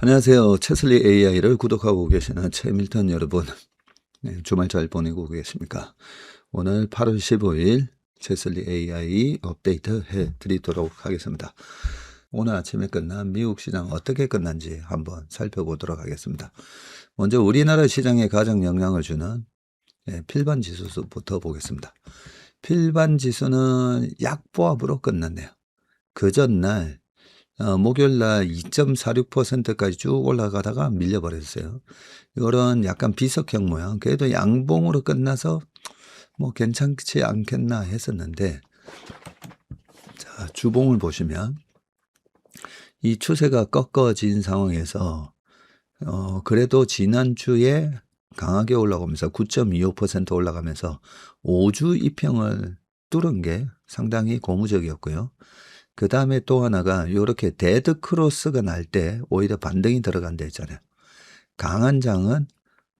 안녕하세요. 채슬리 AI를 구독하고 계시는 최밀턴 여러분. 네, 주말 잘 보내고 계십니까? 오늘 8월 15일 채슬리 AI 업데이트 해드리도록 하겠습니다. 오늘 아침에 끝난 미국 시장 어떻게 끝난지 한번 살펴보도록 하겠습니다. 먼저 우리나라 시장에 가장 영향을 주는 필반 지수부터 보겠습니다. 필반 지수는 약보합으로 끝났네요. 그 전날 목요일날 2.46%까지 쭉 올라가다가 밀려버렸어요. 이런 약간 비석형 모양. 그래도 양봉으로 끝나서 뭐 괜찮지 않겠나 했었는데, 자, 주봉을 보시면 이 추세가 꺾어진 상황에서 그래도 지난주에 강하게 올라가면서 9.25% 올라가면서 5주 이평을 뚫은 게 상당히 고무적이었고요. 그 다음에 또 하나가 이렇게 데드 크로스가 날 때 오히려 반등이 들어간다 했잖아요. 강한 장은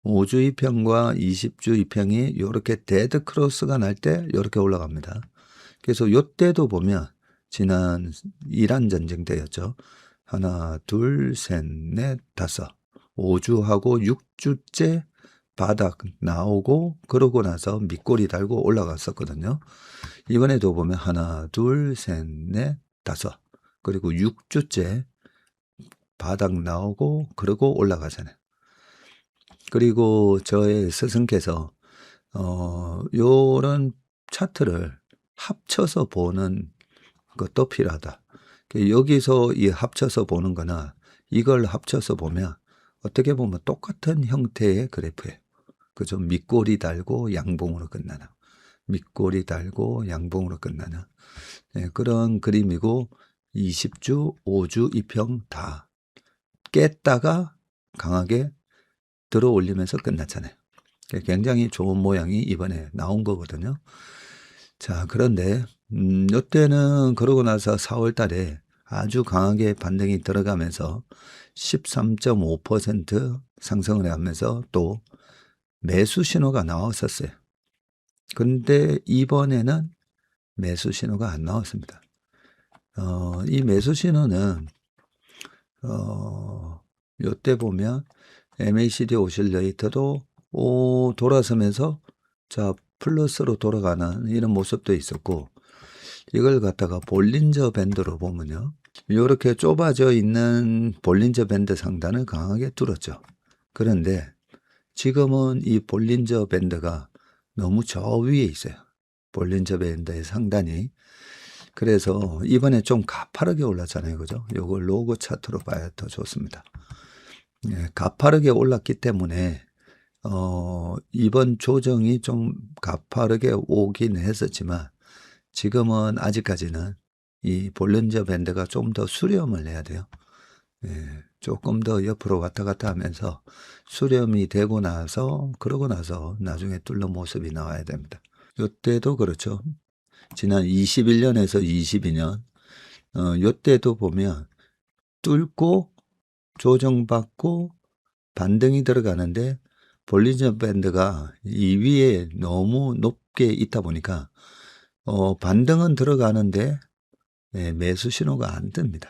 5주 이평과 20주 이평이 이렇게 데드 크로스가 날 때 이렇게 올라갑니다. 그래서 이때도 보면 지난 이란 전쟁 때였죠. 하나, 둘, 셋, 넷, 다섯. 5주하고 6주째 바닥 나오고 그러고 나서 밑꼬리 달고 올라갔었거든요. 이번에도 보면 하나, 둘, 셋, 넷, 다섯. 그리고 6주째 바닥 나오고 그러고 올라가잖아요. 그리고 저의 스승께서 요런 차트를 합쳐서 보는 것도 필요하다. 여기서 이 합쳐서 보는 거나 이걸 합쳐서 보면 어떻게 보면 똑같은 형태의 그래프예요. 그죠? 밑꼬리 달고 양봉으로 끝나는. 밑꼬리 달고 양봉으로 끝나는 그런 그림이고 20주, 5주 이평 다 깼다가 강하게 들어 올리면서 끝났잖아요. 굉장히 좋은 모양이 이번에 나온 거거든요. 자, 그런데 이때는 그러고 나서 4월 달에 아주 강하게 반등이 들어가면서 13.5% 상승을 하면서 또 매수 신호가 나왔었어요. 근데 이번에는 매수 신호가 안 나왔습니다. 이 매수 신호는 요때 보면 MACD 오실레이터도 돌아서면서 자 플러스로 돌아가는 이런 모습도 있었고, 이걸 갖다가 볼린저 밴드로 보면요, 이렇게 좁아져 있는 볼린저 밴드 상단을 강하게 뚫었죠. 그런데 지금은 이 볼린저 밴드가 너무 저 위에 있어요. 볼린저 밴드의 상단이. 그래서 이번에 좀 가파르게 올랐잖아요. 그죠? 요걸 로고 차트로 봐야 더 좋습니다. 가파르게 올랐기 때문에 이번 조정이 좀 가파르게 오긴 했었지만 지금은 아직까지는 이 볼린저 밴드가 좀 더 수렴을 해야 돼요. 조금 더 옆으로 왔다 갔다 하면서 수렴이 되고 나서 그러고 나서 나중에 뚫는 모습이 나와야 됩니다. 이때도 그렇죠. 지난 21년에서 22년 이때도 보면 뚫고 조정받고 반등이 들어가는데 볼린저 밴드가 이 위에 너무 높게 있다 보니까 반등은 들어가는데 매수 신호가 안 뜹니다.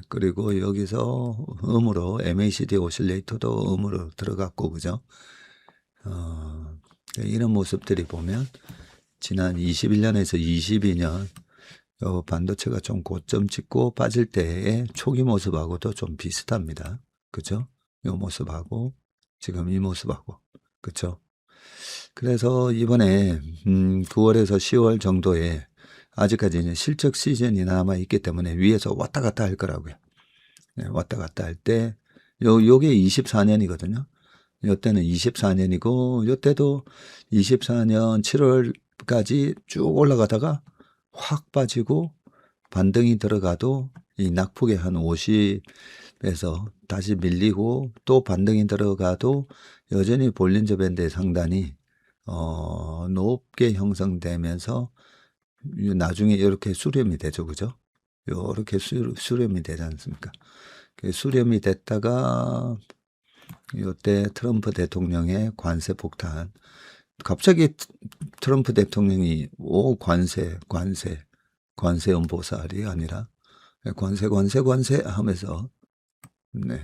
그리고 여기서 음으로 MACD 오실레이터도 음으로 들어갔고, 그죠? 이런 모습들이 보면 지난 21년에서 22년 반도체가 좀 고점 찍고 빠질 때의 초기 모습하고도 좀 비슷합니다. 그죠? 이 모습하고 지금 이 모습하고. 그쵸? 그래서 이번에 9월에서 10월 정도에 아직까지는 실적 시즌이 남아 있기 때문에 위에서 왔다 갔다 할 거라고요. 왔다 갔다 할 때 요게 24년이거든요. 요때는 24년이고 요때도 24년 7월까지 쭉 올라가다가 확 빠지고 반등이 들어가도 이 낙폭의 한 50에서 다시 밀리고 또 반등이 들어가도 여전히 볼린저 밴드의 상단이 높게 형성되면서 나중에 이렇게 수렴이 되죠. 그죠? 이렇게 수렴이 되지 않습니까? 수렴이 됐다가 이때 트럼프 대통령의 관세 폭탄, 갑자기 트럼프 대통령이 관세 연보살이 아니라 관세 하면서 네.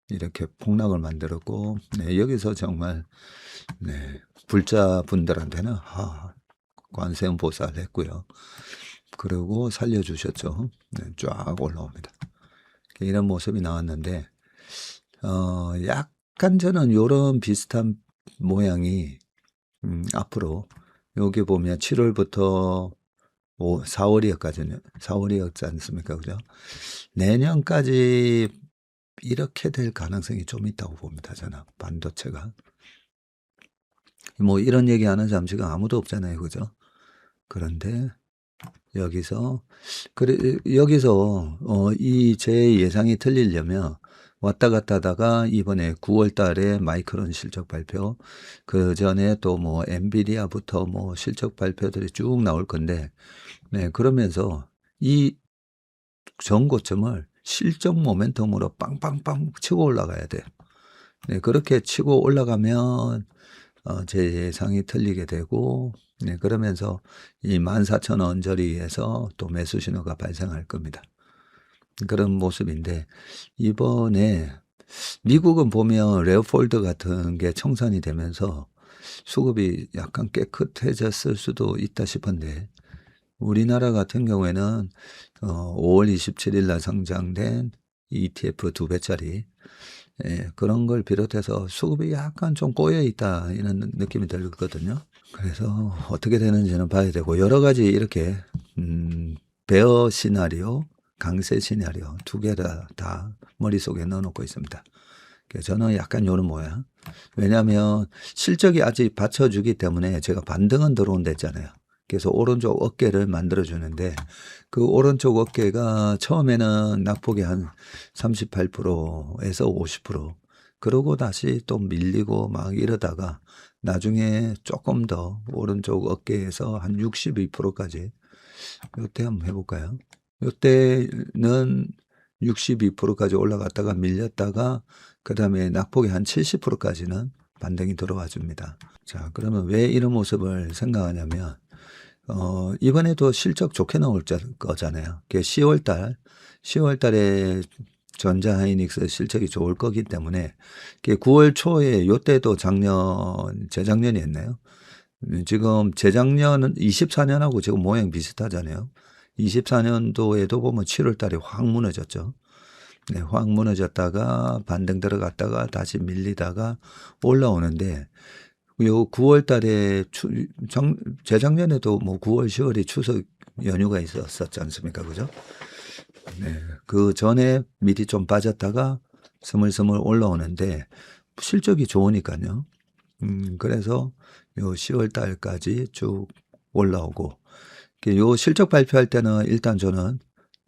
이렇게 폭락을 만들었고, 네, 여기서 정말, 네, 불자분들한테는, 관세음 보살을 했고요. 그리고 살려주셨죠. 네, 쫙 올라옵니다. 이런 모습이 나왔는데, 약간 저는 요런 비슷한 모양이, 앞으로, 여기 보면 7월부터 4월이었까지는, 4월이었지 않습니까? 그죠? 내년까지 이렇게 될 가능성이 좀 있다고 봅니다. 저는 반도체가. 뭐 이런 얘기하는 잠시가 아무도 없잖아요. 그죠? 그런데 여기서 여기서 이 제 예상이 틀리려면 왔다 갔다 하다가 이번에 9월 달에 마이크론 실적 발표, 그 전에 또 뭐 엔비디아부터 뭐 실적 발표들이 쭉 나올 건데, 네, 그러면서 이 전고점을 실적 모멘텀으로 빵빵빵 치고 올라가야 돼요. 네, 그렇게 치고 올라가면 제 예상이 틀리게 되고, 네, 그러면서 이 14,000원 저리에서 또 매수 신호가 발생할 겁니다. 그런 모습인데, 이번에 미국은 보면 레오폴드 같은 게 청산이 되면서 수급이 약간 깨끗해졌을 수도 있다 싶은데, 우리나라 같은 경우에는 5월 27일 날 상장된 ETF 2배짜리, 예, 그런 걸 비롯해서 수급이 약간 좀 꼬여 있다 이런 느낌이 들거든요. 그래서 어떻게 되는지는 봐야 되고, 여러 가지 이렇게 베어 시나리오, 강세 시나리오 두 개 다 머릿속에 넣어놓고 있습니다. 그래서 저는 약간 이런 모양. 왜냐하면 실적이 아직 받쳐주기 때문에 제가 반등은 들어온다 했잖아요. 그래서 오른쪽 어깨를 만들어주는데, 그 오른쪽 어깨가 처음에는 낙폭이 한 38%에서 50%, 그러고 다시 또 밀리고 막 이러다가 나중에 조금 더 오른쪽 어깨에서 한 62%까지, 요때 한번 해볼까요? 요때는 62%까지 올라갔다가 밀렸다가 그 다음에 낙폭이 한 70%까지는 반등이 들어와 줍니다. 자, 그러면 왜 이런 모습을 생각하냐면, 이번에도 실적 좋게 나올 거잖아요. 10월 달에 전자하이닉스 실적이 좋을 거기 때문에 9월 초에 요때도 재작년이었나요? 지금 재작년은 24년하고 지금 모양 비슷하잖아요. 24년도에도 보면 7월 달에 확 무너졌죠. 네, 확 무너졌다가 반등 들어갔다가 다시 밀리다가 올라오는데, 요 9월 달에 재작년에도 뭐 9월, 10월에 추석 연휴가 있었지 않습니까? 그죠? 네. 그 전에 미리 좀 빠졌다가 스물스물 올라오는데 실적이 좋으니까요. 그래서 요 10월 달까지 쭉 올라오고, 요 실적 발표할 때는 일단 저는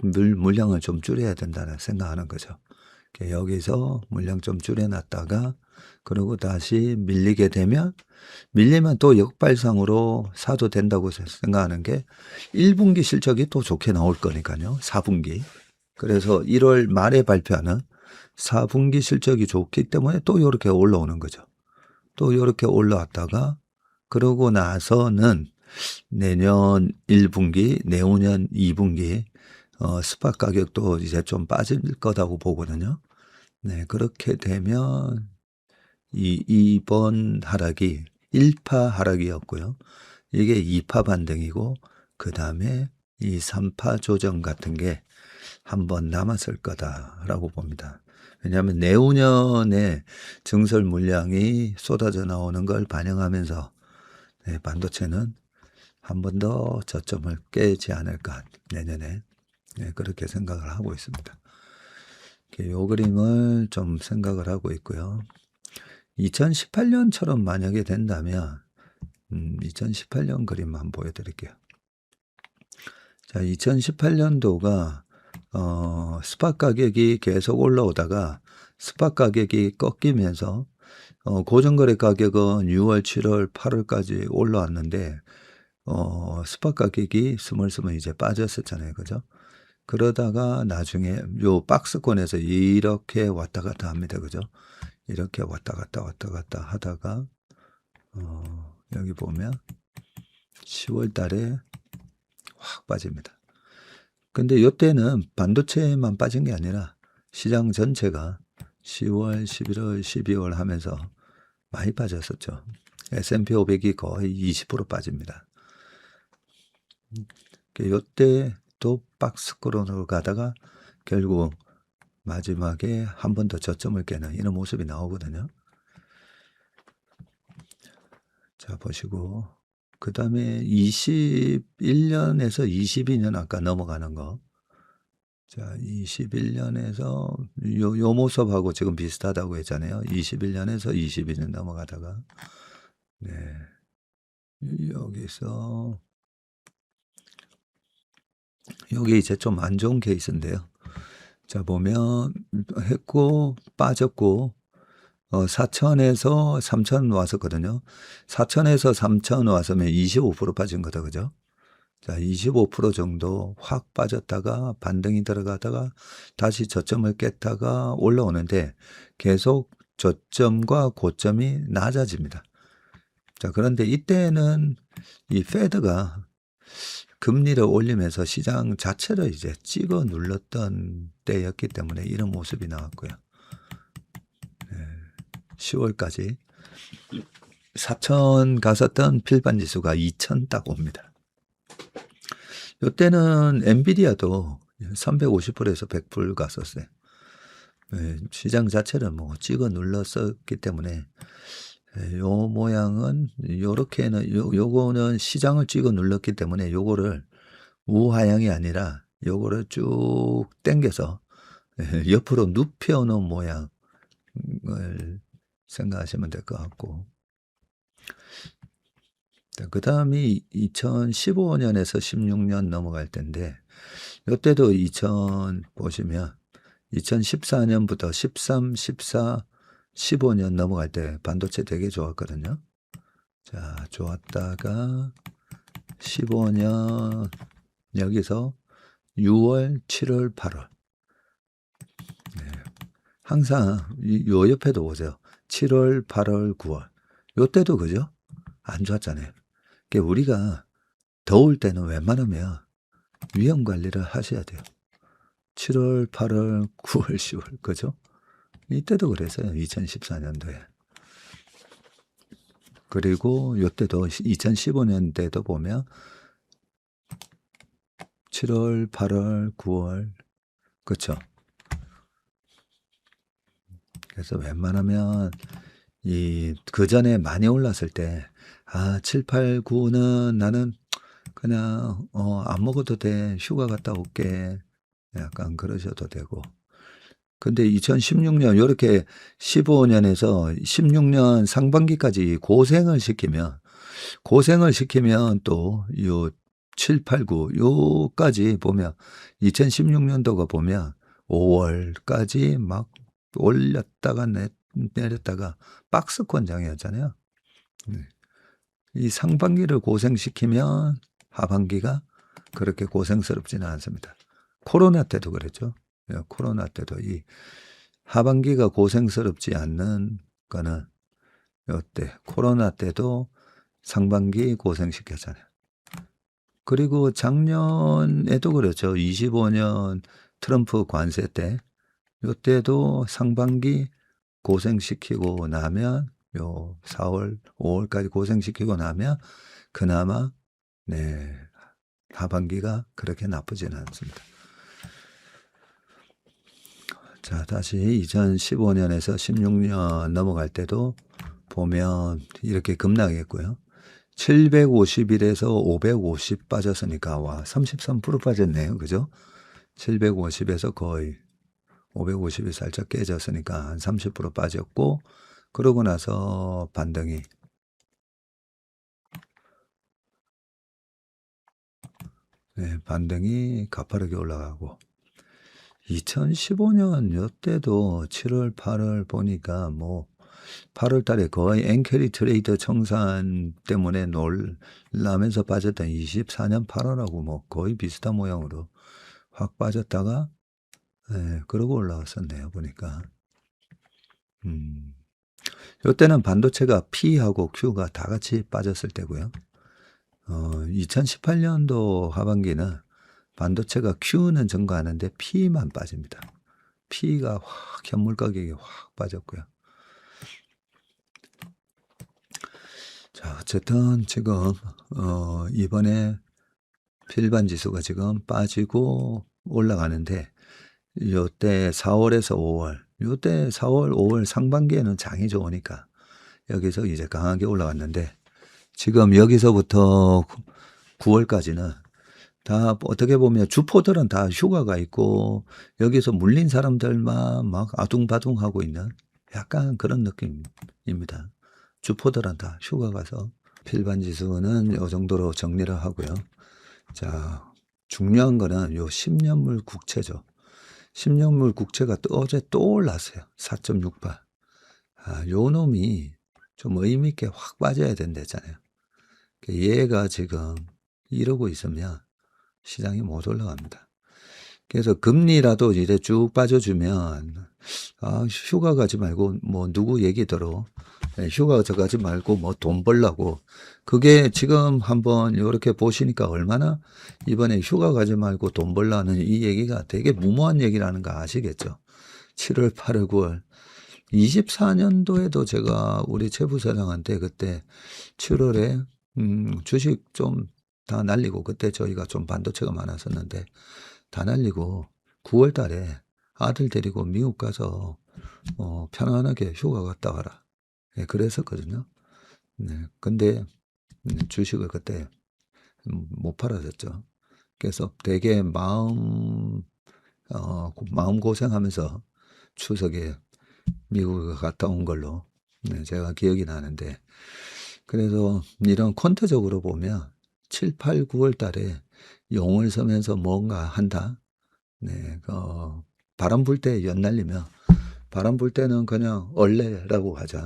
물량을 좀 줄여야 된다는 생각하는 거죠. 여기서 물량 좀 줄여놨다가, 그리고 다시 밀리면 또 역발상으로 사도 된다고 생각하는 게 1분기 실적이 또 좋게 나올 거니까요. 4분기. 그래서 1월 말에 발표하는 4분기 실적이 좋기 때문에 또 이렇게 올라오는 거죠. 또 이렇게 올라왔다가 그러고 나서는 내년 1분기, 내후년 2분기 스팟 가격도 이제 좀 빠질 거다고 보거든요. 네, 그렇게 되면 이번 하락이 1파 하락이었고요. 이게 2파 반등이고, 그 다음에 이 3파 조정 같은 게 한 번 남았을 거다라고 봅니다. 왜냐하면 내후년에 증설 물량이 쏟아져 나오는 걸 반영하면서, 네, 반도체는 한 번 더 저점을 깨지 않을까, 내년에. 네, 그렇게 생각을 하고 있습니다. 요 그림을 좀 생각을 하고 있고요. 2018년처럼 만약에 된다면, 2018년 그림 한번 보여드릴게요. 자, 2018년도가 스팟 가격이 계속 올라오다가 스팟 가격이 꺾이면서 고정거래 가격은 6월, 7월, 8월까지 올라왔는데 스팟 가격이 스물스물 이제 빠졌었잖아요, 그죠? 그러다가 나중에 요 박스권에서 이렇게 왔다 갔다 합니다, 그죠? 이렇게 왔다 갔다 하다가 여기 보면 10월 달에 확 빠집니다. 근데 이때는 반도체만 빠진 게 아니라 시장 전체가 10월, 11월, 12월 하면서 많이 빠졌었죠. S&P 500이 거의 20% 빠집니다. 이때 또 박스권으로 가다가 결국 마지막에 한 번 더 저점을 깨는 이런 모습이 나오거든요. 자, 보시고 그 다음에 21년에서 22년 아까 넘어가는 거. 자, 21년에서 요 모습하고 지금 비슷하다고 했잖아요. 21년에서 22년 넘어가다가 네, 여기서 여기 이제 좀 안 좋은 케이스인데요. 자, 보면 했고 빠졌고 4천에서 3천 왔었거든요. 4천에서 3천 왔으면 25% 빠진 거다, 그죠? 자, 25% 정도 확 빠졌다가 반등이 들어가다가 다시 저점을 깼다가 올라오는데 계속 저점과 고점이 낮아집니다. 자, 그런데 이때는 이 페드가 금리를 올리면서 시장 자체를 이제 찍어 눌렀던 때였기 때문에 이런 모습이 나왔고요. 10월까지 4천 갔었던 필반 지수가 2천 딱 옵니다. 이때는 엔비디아도 350불에서 100불 갔었어요. 시장 자체를 뭐 찍어 눌렀었기 때문에 요 모양은 요렇게는 요거는 시장을 찍어 눌렀기 때문에 요거를 우하향이 아니라 요거를 쭉 당겨서 옆으로 눕혀 놓은 모양을 생각하시면 될 것 같고, 그 다음이 2015년에서 16년 넘어갈 텐데 이때도 보시면 2014년부터 13, 14, 15년 넘어갈 때 반도체 되게 좋았거든요. 자, 좋았다가 15년 여기서 6월, 7월, 8월 네. 항상 요 옆에도 보세요. 7월, 8월, 9월 요때도 그죠? 안 좋았잖아요. 그러니까 우리가 더울 때는 웬만하면 위험 관리를 하셔야 돼요. 7월, 8월, 9월, 10월 그죠? 이때도 그랬어요. 2014년도에. 그리고 요때도 2015년대도 보면 7월, 8월, 9월 그렇죠? 그래서 웬만하면 그 전에 많이 올랐을 때 7, 8, 9는 나는 그냥 안 먹어도 돼. 휴가 갔다 올게. 약간 그러셔도 되고. 근데 2016년 요렇게 15년에서 16년 상반기까지 고생을 시키면 또 요 7, 8, 9 요까지 보면 2016년도가 보면 5월까지 막 올렸다가 내렸다가 박스권장이었잖아요. 이 상반기를 고생시키면 하반기가 그렇게 고생스럽지는 않습니다. 코로나 때도 그랬죠. 코로나 때도 이 하반기가 고생스럽지 않는 거는 요때 코로나 때도 상반기 고생시켰잖아요. 그리고 작년에도 그렇죠. 25년 트럼프 관세 때 요때도 상반기 고생시키고 나면 요 4월, 5월까지 고생시키고 나면 그나마 하반기가 그렇게 나쁘지는 않습니다. 자, 다시 2015년에서 16년 넘어갈 때도 보면 이렇게 급락했고요. 751에서 550 빠졌으니까 와 33% 빠졌네요. 그죠? 750에서 거의 550이 살짝 깨졌으니까 한 30% 빠졌고, 그러고 나서 반등이 반등이 가파르게 올라가고 2015년 요때도 7월 8월 보니까 뭐 8월 달에 거의 엔캐리 트레이더 청산 때문에 놀라면서 빠졌던 24년 8월하고 뭐 거의 비슷한 모양으로 확 빠졌다가 그러고 올라왔었네요. 보니까 요때는 반도체가 P하고 Q가 다 같이 빠졌을 때고요. 2018년도 하반기는 반도체가 Q는 증가하는데 P만 빠집니다. P가 확 현물 가격이 확 빠졌고요. 자, 어쨌든 지금 이번에 필반 지수가 지금 빠지고 올라가는데 요때 4월에서 5월, 요때 4월, 5월 상반기에는 장이 좋으니까 여기서 이제 강하게 올라갔는데 지금 여기서부터 9월까지는 다 어떻게 보면 주포들은 다 휴가가 있고 여기서 물린 사람들만 막 아둥바둥하고 있는 약간 그런 느낌입니다. 주포들은 다 휴가 가서 필반 지수는 이 정도로 정리를 하고요. 자, 중요한 거는 요 10년물 국채죠. 10년물 국채가 어제 또 올랐어요. 4.68. 요 놈이 좀 의미있게 확 빠져야 된다잖아요. 얘가 지금 이러고 있으면 시장이 못 올라갑니다. 그래서 금리라도 이제 쭉 빠져주면 휴가 가지 말고 뭐 누구 얘기대로 휴가 가지 말고 뭐 돈 벌라고 그게 지금 한번 이렇게 보시니까 얼마나 이번에 휴가 가지 말고 돈 벌라는 이 얘기가 되게 무모한 얘기라는 거 아시겠죠? 7월, 8월, 9월 24년도에도 제가 우리 최부사장한테 그때 7월에 주식 좀 다 날리고 그때 저희가 좀 반도체가 많았었는데 다 날리고 9월 달에 아들 데리고 미국 가서 편안하게 휴가 갔다 와라. 네, 그랬었거든요. 네, 근데 주식을 그때 못 팔았었죠. 그래서 되게 마음 고생하면서 추석에 미국에 갔다 온 걸로 제가 기억이 나는데 그래서 이런 콘트적으로 보면 7, 8, 9월 달에 용을 서면서 뭔가 한다. 네, 바람 불 때 연날리면 바람 불 때는 그냥 얼레라고 하지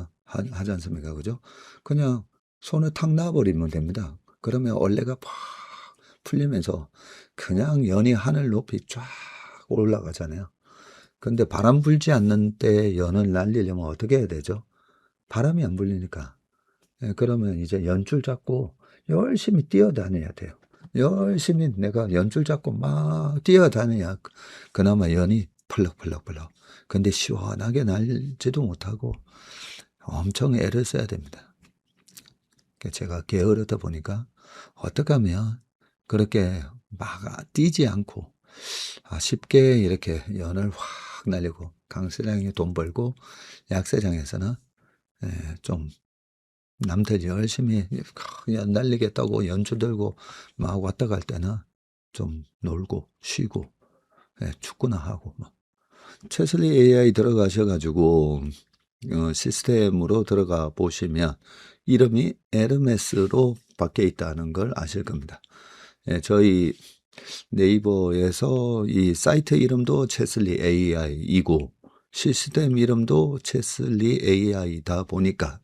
않습니까? 그죠? 그냥 손을 탁 놔버리면 됩니다. 그러면 얼레가 팍 풀리면서 그냥 연이 하늘 높이 쫙 올라가잖아요. 근데 바람 불지 않는 때 연을 날리려면 어떻게 해야 되죠? 바람이 안 불리니까. 예, 그러면 이제 연줄 잡고 열심히 뛰어다녀야 돼요. 열심히 내가 연줄 잡고 막 뛰어다녀야 그나마 연이 펄럭펄럭펄럭. 근데 시원하게 날지도 못하고 엄청 애를 써야 됩니다. 제가 게으르다 보니까 어떻게 하면 그렇게 막 뛰지 않고 쉽게 이렇게 연을 확 날리고 강세장에 돈 벌고 약세장에서는 좀 남들 열심히 연 날리겠다고 연주 들고 막 왔다 갈 때는 좀 놀고 쉬고 축구나 하고 체슬리 AI 들어가셔가지고 시스템으로 들어가 보시면 이름이 에르메스로 바뀌어 있다는 걸 아실 겁니다. 저희 네이버에서 이 사이트 이름도 체슬리 AI이고 시스템 이름도 체슬리 AI다 보니까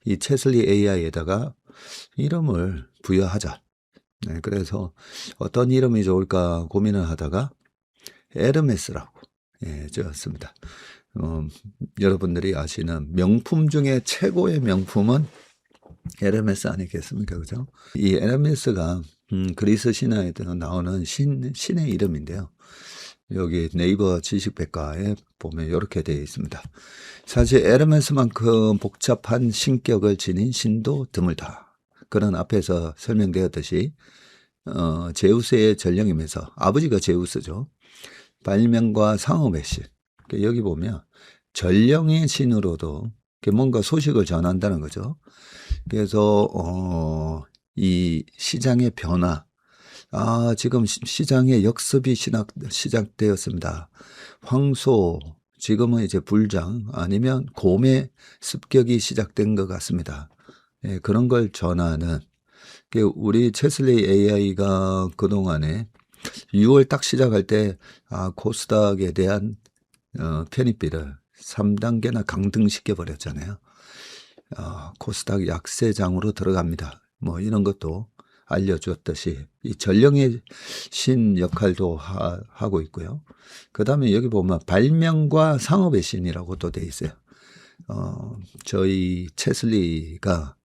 이 체슬리 AI에다가 이름을 부여하자. 그래서 어떤 이름이 좋을까 고민을 하다가 에르메스라고 지었습니다. 여러분들이 아시는 명품 중에 최고의 명품은 에르메스 아니겠습니까? 그죠? 이 에르메스가 그리스 신화에도 나오는 신의 이름인데요. 여기 네이버 지식백과에 보면 이렇게 되어 있습니다. 사실 에르메스만큼 복잡한 신격을 지닌 신도 드물다. 그런 앞에서 설명되었듯이 제우스의 전령이면서 아버지가 제우스죠. 발명과 상업의 신. 여기 보면 전령의 신으로도 뭔가 소식을 전한다는 거죠. 그래서 이 시장의 변화, 지금 시장의 역습이 시작되었습니다. 황소, 지금은 이제 불장 아니면 곰의 습격이 시작된 것 같습니다. 그런 걸 전하는 우리 체슬리 AI가 그동안에 6월 딱 시작할 때 코스닥에 대한 편입비를 3단계나 강등시켜 버렸잖아요. 코스닥 약세장으로 들어갑니다. 뭐 이런 것도 알려주었듯이 이 전령의 신 역할도 하고 있고요. 그 다음에 여기 보면 발명과 상업의 신이라고 또 돼 있어요. 저희 체슬리가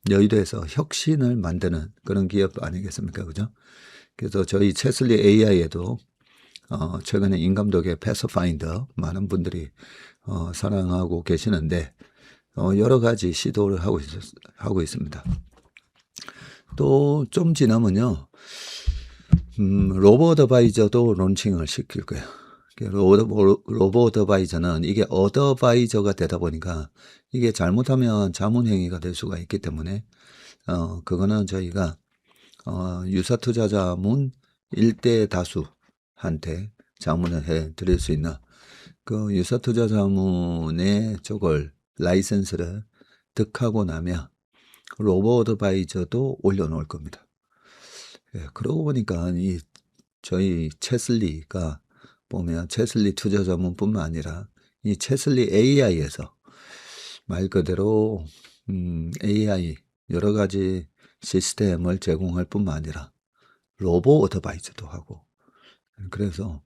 여의도에서 혁신을 만드는 그런 기업 아니겠습니까? 그죠? 그래서 저희 체슬리 AI에도 최근에 인감독의 패스파인더 많은 분들이 사랑하고 계시는데 여러 가지 시도를 하고 있습니다. 또 좀 지나면요, 로보 어드바이저도 론칭을 시킬 거예요. 로보 어드바이저는 이게 어드바이저가 되다 보니까 이게 잘못하면 자문행위가 될 수가 있기 때문에 그거는 저희가 유사투자자문 1대 다수한테 자문을 해 드릴 수 있는 그 유사투자자문의 저걸 라이센스를 득하고 나면 로보 어드바이저도 올려놓을 겁니다. 예, 그러고 보니까 이 저희 채슬리가 보면 채슬리 투자자문뿐만 아니라 이 채슬리 AI에서 말 그대로 AI 여러 가지 시스템을 제공할 뿐만 아니라 로보 어드바이저도 하고, 그래서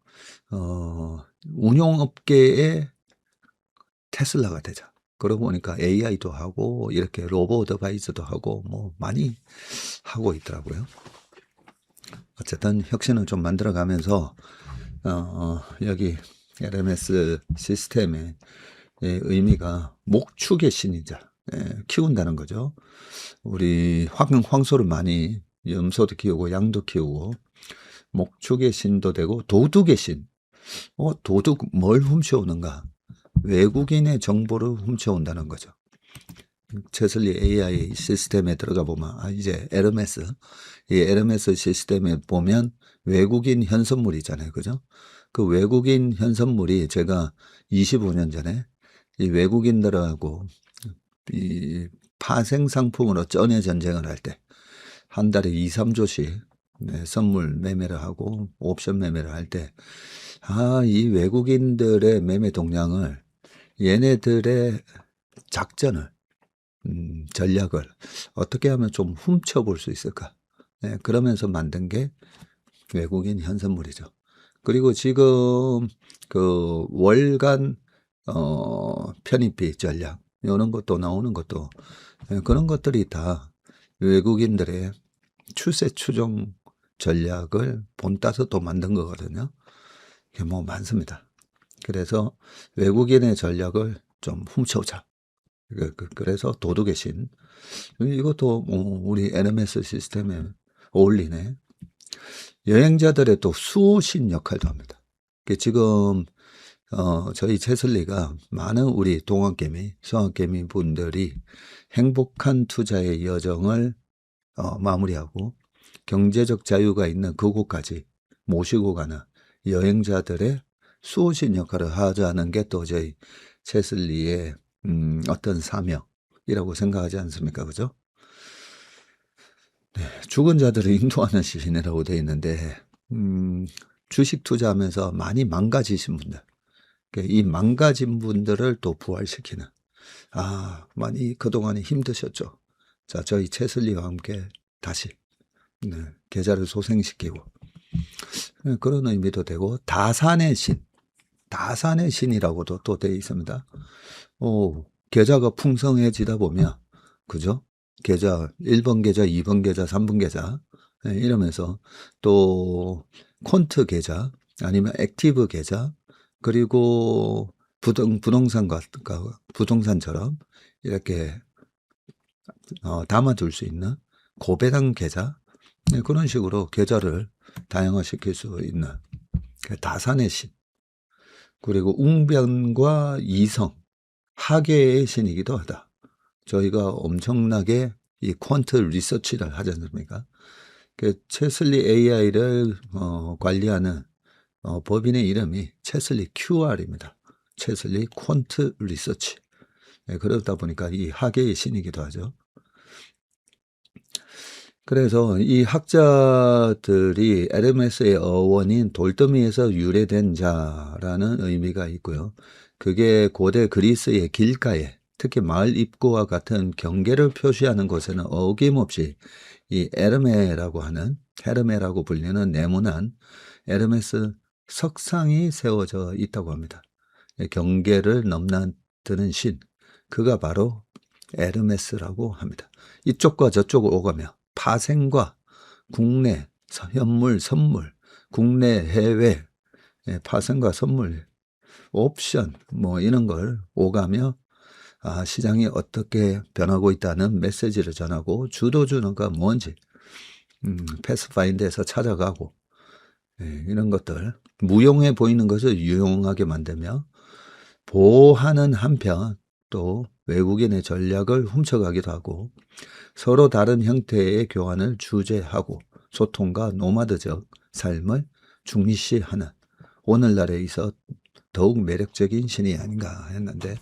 운용업계의 테슬라가 되자. 그러고 보니까 AI도 하고 이렇게 로보 어드바이저도 하고 뭐 많이 하고 있더라고요. 어쨌든 혁신을 좀 만들어가면서 여기 LMS 시스템의 의미가 목축의 신이자 키운다는 거죠. 우리 황소를 많이 염소도 키우고 양도 키우고 목축의 신도 되고 도둑의 신. 도둑 뭘 훔쳐오는가? 외국인의 정보를 훔쳐온다는 거죠. 채슬리 AI 시스템에 들어가 보면 이제 이 에르메스 시스템에 보면 외국인 현선물이잖아요, 그죠? 그 외국인 현선물이 제가 25년 전에 이 외국인들하고 이 파생 상품으로 전해 전쟁을 할 때 한 달에 2, 3조씩 선물 매매를 하고 옵션 매매를 할 때 이 외국인들의 매매 동향을 얘네들의 작전을 전략을 어떻게 하면 좀 훔쳐볼 수 있을까? 그러면서 만든 게 외국인 현선물이죠. 그리고 지금 그 월간 편입비 전략 이런 것도 나오는 것도 그런 것들이 다 외국인들의 추세 추종 전략을 본따서 또 만든 거거든요. 이게 뭐 많습니다. 그래서 외국인의 전략을 좀 훔쳐오자. 그래서 도둑의 신. 이것도 우리 LMS 시스템에 어울리네. 여행자들의 또 수호신 역할도 합니다. 지금 저희 채슬리가 많은 우리 동학개미, 성학개미 분들이 행복한 투자의 여정을 마무리하고 경제적 자유가 있는 그곳까지 모시고 가는 여행자들의 수호신 역할을 하자는 게 또 저희 채슬리의 어떤 사명이라고 생각하지 않습니까? 그죠? 네, 죽은 자들을 인도하는 신이라고 되어 있는데, 주식 투자하면서 많이 망가지신 분들, 이 망가진 분들을 또 부활시키는, 많이 그동안에 힘드셨죠. 자, 저희 채슬리와 함께 다시, 계좌를 소생시키고, 그런 의미도 되고, 다산의 신이라고도 또 되어 있습니다. 계좌가 풍성해지다 보면, 그죠? 계좌, 1번 계좌, 2번 계좌, 3번 계좌, 이러면서 또 콘트 계좌, 아니면 액티브 계좌, 그리고 부동산처럼 이렇게 담아둘 수 있는 고배당 계좌, 그런 식으로 계좌를 다양화시킬 수 있는 다산의 신, 그리고 웅변과 이성, 학예의 신이기도 하다. 저희가 엄청나게 이 퀀트 리서치를 하지 않습니까? 채슬리 AI를 관리하는 법인의 이름이 채슬리 QR입니다. 채슬리 퀀트 리서치. 그러다 보니까 이 학예의 신이기도 하죠. 그래서 이 학자들이 LMS의 어원인 돌더미에서 유래된 자라는 의미가 있고요. 그게 고대 그리스의 길가에 특히 마을 입구와 같은 경계를 표시하는 곳에는 어김없이 이 헤르메라고 불리는 네모난 에르메스 석상이 세워져 있다고 합니다. 경계를 넘나드는 신, 그가 바로 에르메스라고 합니다. 이쪽과 저쪽을 오가며 파생과 국내 현물, 선물, 국내, 해외 파생과 선물, 옵션 뭐 이런 걸 오가며 시장이 어떻게 변하고 있다는 메시지를 전하고 주도주가 뭔지 패스파인드에서 찾아가고 이런 것들 무용해 보이는 것을 유용하게 만들며 보호하는 한편 또 외국인의 전략을 훔쳐가기도 하고 서로 다른 형태의 교환을 주재하고 소통과 노마드적 삶을 중시하는 오늘날에 있어 더욱 매력적인 신이 아닌가 했는데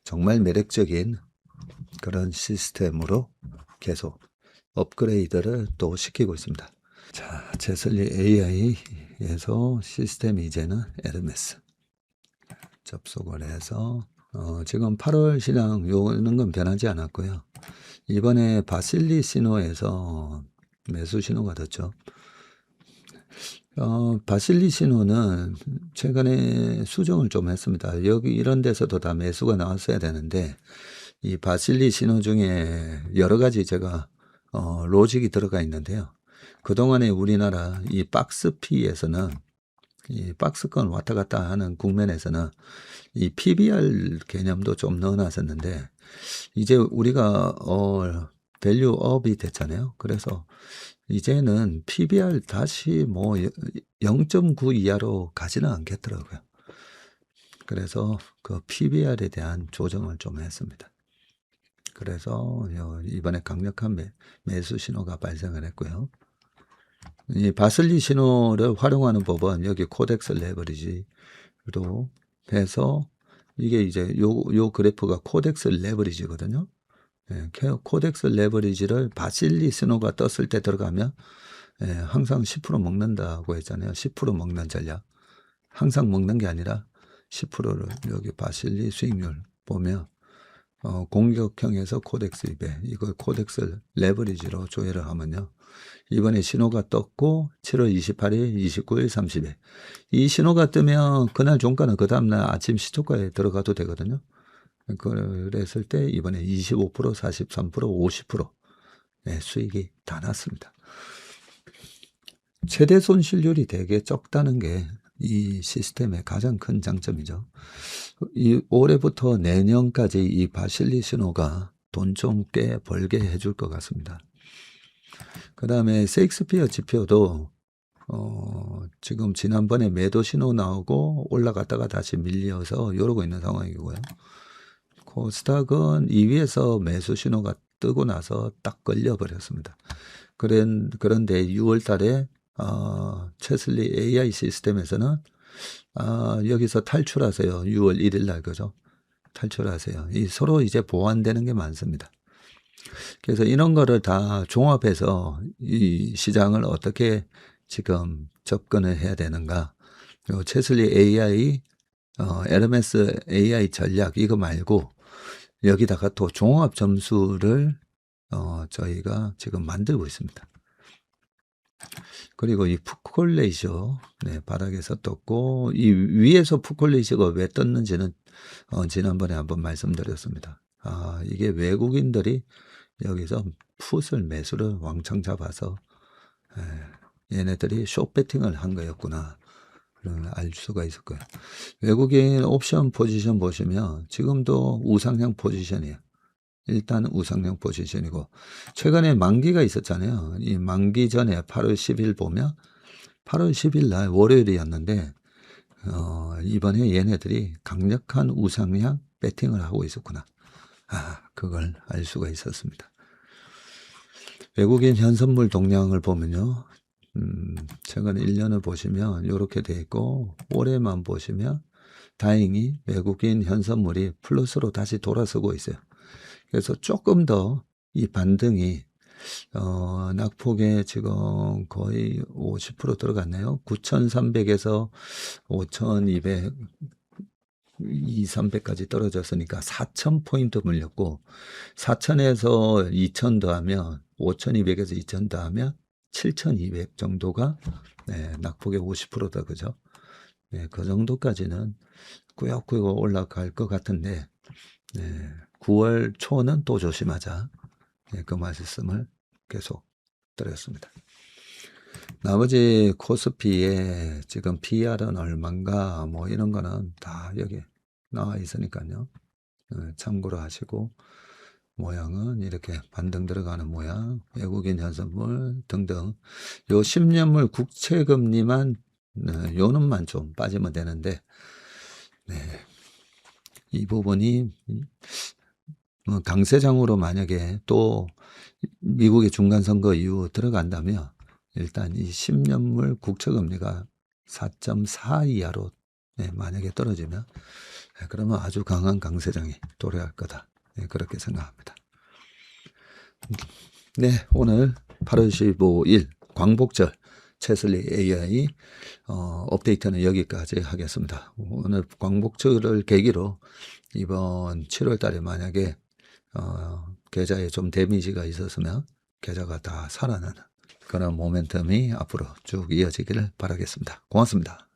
정말 매력적인 그런 시스템으로 계속 업그레이드를 또 시키고 있습니다. 자, 제슬리 AI에서 시스템이 이제는 에르메스 접속을 해서 지금 8월 시장 요는 건 변하지 않았고요. 이번에 바실리 신호에서 매수 신호가 떴죠. 바실리 신호는 최근에 수정을 좀 했습니다. 여기 이런 데서도 다 매수가 나왔어야 되는데 이 바실리 신호 중에 여러 가지 제가 로직이 들어가 있는데요. 그동안에 우리나라 이 박스피에서는 이 박스권 왔다 갔다 하는 국면에서는 이 PBR 개념도 좀 넣어놨었는데 이제 우리가 밸류업이 됐잖아요. 그래서 이제는 PBR 다시 뭐 0.9 이하로 가지는 않겠더라고요. 그래서 그 PBR에 대한 조정을 좀 했습니다. 그래서 이번에 강력한 매수 신호가 발생을 했고요. 이 바슬리 신호를 활용하는 법은 여기 코덱스 레버리지로 해서 이게 이제 요 그래프가 코덱스 레버리지거든요. 코덱스 레버리지를 바실리 신호가 떴을 때 들어가면 항상 10% 먹는다고 했잖아요. 10% 먹는 전략. 항상 먹는 게 아니라 10%를 여기 바실리 수익률 보면 공격형에서 코덱스 2배 이걸 코덱스 레버리지로 조회를 하면요. 이번에 신호가 떴고 7월 28일, 29일, 30일 이 신호가 뜨면 그날 종가는 그 다음날 아침 시초가에 들어가도 되거든요. 그랬을 때 이번에 25%, 43%, 50% 수익이 다 났습니다. 최대 손실률이 되게 적다는 게 이 시스템의 가장 큰 장점이죠. 이 올해부터 내년까지 이 바실리 신호가 돈 좀 꽤 벌게 해줄 것 같습니다. 그 다음에 세익스피어 지표도 지금 지난번에 매도 신호 나오고 올라갔다가 다시 밀려서 이러고 있는 상황이고요. 코스닥은 2위에서 매수 신호가 뜨고 나서 딱 걸려버렸습니다. 그런데 6월 달에 체슬리 AI 시스템에서는 여기서 탈출하세요. 6월 1일 날 그죠? 탈출하세요. 서로 이제 보완되는 게 많습니다. 그래서 이런 거를 다 종합해서 이 시장을 어떻게 지금 접근을 해야 되는가. 그리고 체슬리 AI, 에르메스 AI 전략 이거 말고 여기다가 또 종합 점수를 저희가 지금 만들고 있습니다. 그리고 이 풋콜 레이쇼 바닥에서 떴고 이 위에서 풋콜 레이쇼가 왜 떴는지는 지난번에 한번 말씀드렸습니다. 이게 외국인들이 여기서 풋을 매수를 왕창 잡아서 얘네들이 숏배팅을 한 거였구나 알 수가 있을 거예요. 외국인 옵션 포지션 보시면 지금도 우상향 포지션이에요. 일단 우상향 포지션이고 최근에 만기가 있었잖아요. 이 만기 전에 8월 10일 보면 8월 10일 날 월요일이었는데 이번에 얘네들이 강력한 우상향 배팅을 하고 있었구나. 그걸 알 수가 있었습니다. 외국인 현선물 동향을 보면요. 최근 1년을 보시면 이렇게 돼 있고 올해만 보시면 다행히 외국인 현선물이 플러스로 다시 돌아서고 있어요. 그래서 조금 더 이 반등이 낙폭에 지금 거의 50% 들어갔네요. 9,300에서 5,200, 2,300까지 떨어졌으니까 4,000포인트 물렸고 4,000에서 2,000 더하면 5,200에서 2,000 더하면 7,200 정도가 낙폭의 50%다 그죠? 그 정도까지는 꾸역꾸역 올라갈 것 같은데 9월 초는 또 조심하자. 그 말씀을 계속 드렸습니다. 나머지 코스피에 지금 PR은 얼만가 뭐 이런 거는 다 여기 나와 있으니까요. 참고로 하시고 모양은 이렇게 반등 들어가는 모양, 외국인 현선물 등등. 요 10년물 국채금리만 요 놈만 좀 빠지면 되는데 이 부분이 강세장으로 만약에 또 미국의 중간선거 이후 들어간다면 일단 이 10년물 국채금리가 4.4 이하로 만약에 떨어지면 그러면 아주 강한 강세장이 도래할 거다. 그렇게 생각합니다. 네, 오늘 8월 15일 광복절 채슬리 AI 업데이트는 여기까지 하겠습니다. 오늘 광복절을 계기로 이번 7월 달에 만약에 계좌에 좀 데미지가 있었으면 계좌가 다 살아나는 그런 모멘텀이 앞으로 쭉 이어지기를 바라겠습니다. 고맙습니다.